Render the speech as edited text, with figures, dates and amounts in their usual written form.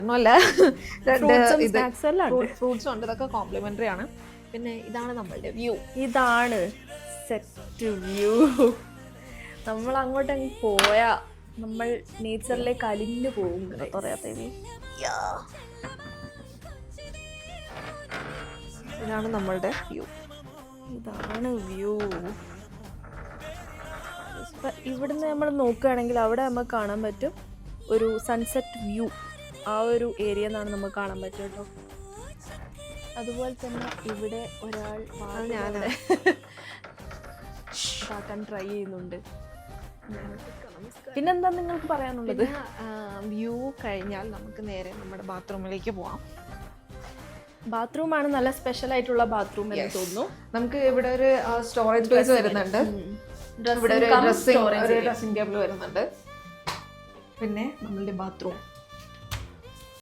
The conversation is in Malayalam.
ഒന്നുമല്ല, ഫ്രൂട്ട്സും ഉണ്ട്, ഇതൊക്കെ കോംപ്ലിമെന്ററി ആണ്. പിന്നെ ഇതാണ് നമ്മളുടെ വ്യൂ. ഇതാണ് സെറ്റ് വ്യൂ. നമ്മൾ അങ്ങോട്ട് പോയാ നമ്മൾ നേച്ചറിലേക്ക് അലിഞ്ഞു പോകും. പറയാത്ത ഇതാണ് നമ്മളുടെ വ്യൂ. ഇതാണ് വ്യൂ. ഇവിടുന്ന് നമ്മൾ നോക്കുകയാണെങ്കിൽ അവിടെ നമുക്ക് കാണാൻ പറ്റും ഒരു സൺസെറ്റ് വ്യൂ. ആ ഒരു ഏരിയ നിന്നാണ് നമുക്ക് കാണാൻ പറ്റും കേട്ടോ. അതുപോലെ തന്നെ ഇവിടെ ഒരാൾ പാക്കാൻ ട്രൈ ചെയ്യുന്നുണ്ട്. പിന്നെന്താ നിങ്ങൾക്ക് പറയാനുള്ളത്? വ്യൂ കഴിഞ്ഞാൽ നമുക്ക് നേരെ നമ്മുടെ ബാത്റൂമിലേക്ക് പോവാം. ബാത്റൂമാണ് നല്ല സ്പെഷ്യൽ ആയിട്ടുള്ള ബാത്റൂം എന്ന് തോന്നുന്നു. നമുക്ക് ഇവിടെ ഒരു സ്റ്റോറേജ് സ്പേസ് വരുന്നുണ്ട്. ഇവിടെ ഒരു ഡ്രസ്സിംഗ് ടേബിൾ വരുന്നുണ്ട്. പിന്നെ നമ്മളുടെ ബാത്റൂം